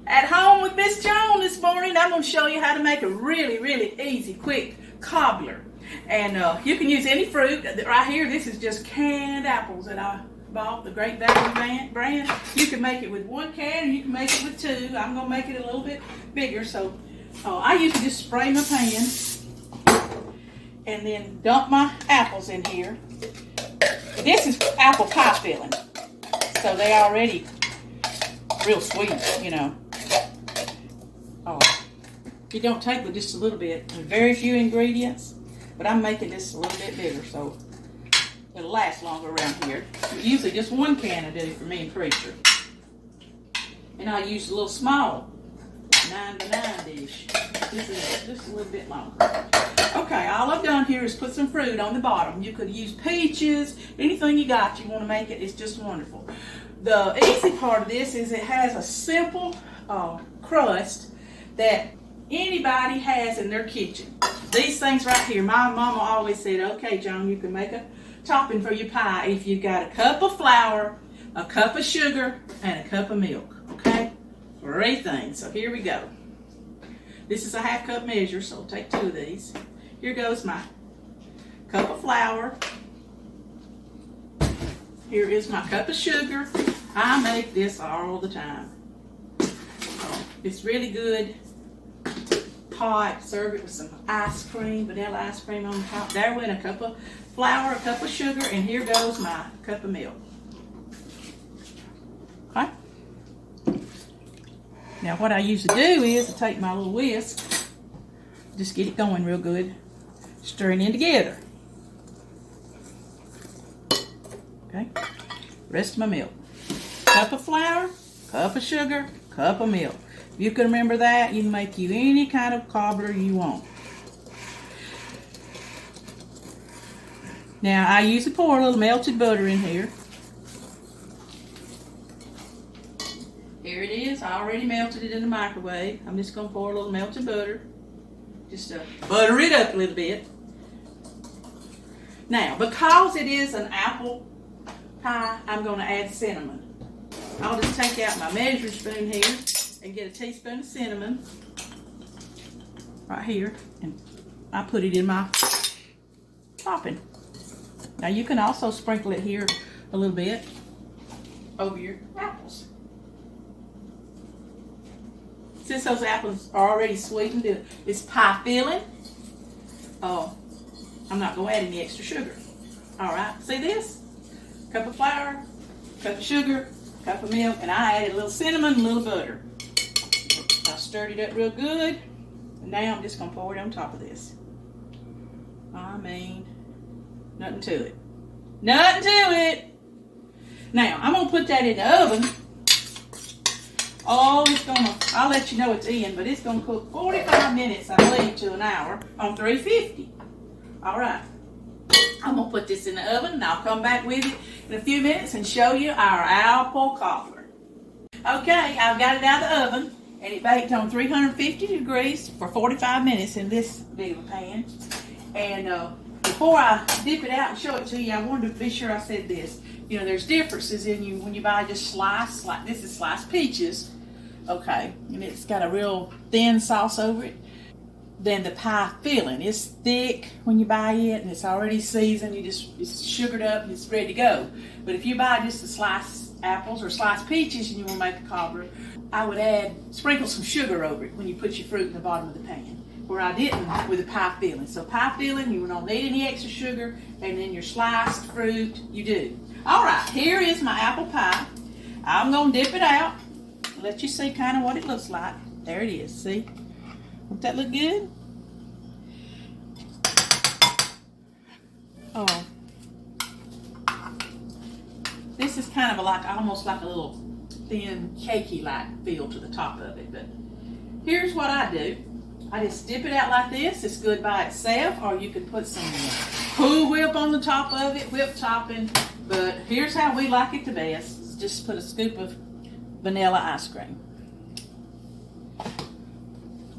At home with Miss Joan this morning. I'm going to show you how to make a really, really easy, quick cobbler. And you can use any fruit. Right here, this is just canned apples that I bought, the Great Value brand. You can make it with one can, or you can make it with two. I'm going to make it a little bit bigger. So I usually just spray my pan and then dump my apples in here. This is apple pie filling, so they already real sweet, you know. Oh, you don't take but just a little bit. Very few ingredients, but I'm making this a little bit bigger so it'll last longer around here. Usually just one can I do for me and Preacher. And I use a little small 9 to 9 dish. This is just a little bit longer. Okay, all I've done here is put some fruit on the bottom. You could use peaches, anything you got you want to make it. It's just wonderful. The easy part of this is it has a simple crust that anybody has in their kitchen. These things right here, my mama always said, okay, Joan, you can make a topping for your pie if you've got a cup of flour, a cup of sugar, and a cup of milk, okay? 3 things. So here we go. This is a 1/2 cup measure, so I'll take 2 of these. Here goes my cup of flour. Here is my cup of sugar. I make this all the time. It's really good. Hot. Serve it with some ice cream, vanilla ice cream on top. There went a cup of flour, a cup of sugar, and here goes my cup of milk. Okay? Now what I usually do is I take my little whisk, just get it going real good, stirring in together. Okay? Rest of my milk. Cup of flour, cup of sugar, cup of milk. If you can remember that, you can make you any kind of cobbler you want. Now I usually pour a little melted butter in here. Here it is. I already melted it in the microwave. I'm just going to pour a little melted butter. Just to butter it up a little bit. Now, because it is an apple pie, I'm going to add cinnamon. I'll just take out my measuring spoon here and get a teaspoon of cinnamon right here, and I put it in my topping. Now you can also sprinkle it here a little bit over your apples. Since those apples are already sweetened, it's pie filling. Oh, I'm not going to add any extra sugar. All right, see this? Cup of flour, cup of sugar, cup of milk, and I added a little cinnamon and a little butter. I stirred it up real good, and now I'm just going to pour it on top of this. I mean, nothing to it. Nothing to it! Now, I'm going to put that in the oven. Oh, I'll let you know it's in, but it's going to cook 45 minutes, I believe, to an hour on 350. All right. I'm going to put this in the oven, and I'll come back with it in a few minutes and show you our apple cobbler. Okay, I've got it out of the oven, and it baked on 350 degrees for 45 minutes in this big of a pan. And before I dip it out and show it to you, I wanted to be sure I said this. You know, there's differences in when you buy just sliced, like this is sliced peaches, okay, and it's got a real thin sauce over it. Then the pie filling is thick when you buy it, and it's already seasoned. It's sugared up and it's ready to go. But if you buy just the sliced apples or sliced peaches and you want to make a cobbler, I would sprinkle some sugar over it when you put your fruit in the bottom of the pan. Where I didn't with the pie filling. So pie filling, you don't need any extra sugar, and then your sliced fruit, you do. All right, here is my apple pie. I'm going to dip it out, let you see kind of what it looks like. There it is, see? Don't that look good? Oh. This is kind of almost like a little thin, cakey-like feel to the top of it. But here's what I do. I just dip it out like this. It's good by itself, or you can put some Cool Whip on the top of it, whipped topping. But here's how we like it the best. Just put a scoop of vanilla ice cream.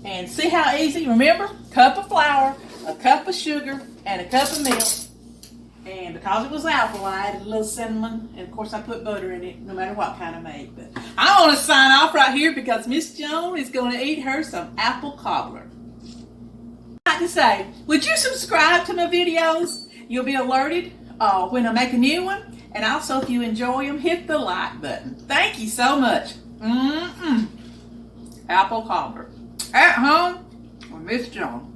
And see how easy? Remember, cup of flour, a cup of sugar, and a cup of milk. And because it was apple, I added a little cinnamon. And of course, I put butter in it, no matter what kind I make. But I want to sign off right here because Miss Joan is going to eat her some apple cobbler. I'd like to say, would you subscribe to my videos? You'll be alerted when I make a new one. And also, if you enjoy them, hit the like button. Thank you so much. Apple cobbler. At home with Miss Joan.